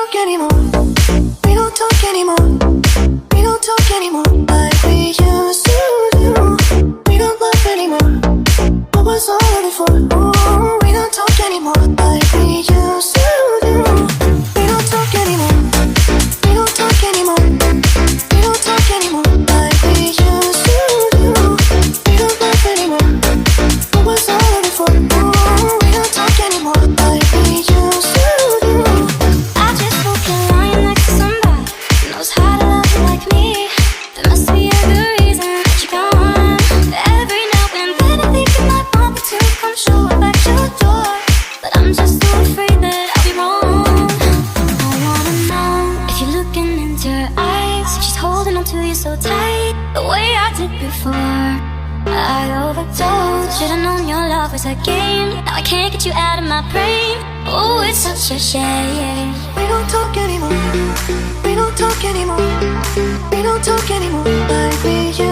talk anymore. We don't talk anymore. We don't talk anymore like we used to do. We don't love anymore. What was all of it for? Ooh, we don't talk anymore like we used to do. We don't talk anymore. We don't talk anymore. We don't talk anymore like we used to do. We don't love anymore. What was all of it for? Ooh, we don't talk anymore like we used to do. I just hope you're lying next to somebody who knows how to love you like me. There must be a good reason that you're gone. Every now and then I think you might want me to come show up at your door, but I'm just so afraid that I'll be wrong. I wanna know if you're looking into her eyes, if she's holding on to you so tight, the way I did before. I overdosed. Should've known your love was a game. Now I can't get you out of my brain. Oh, it's such a shame. We don't talk anymore. We don't talk anymore. We don't talk anymore like we used to.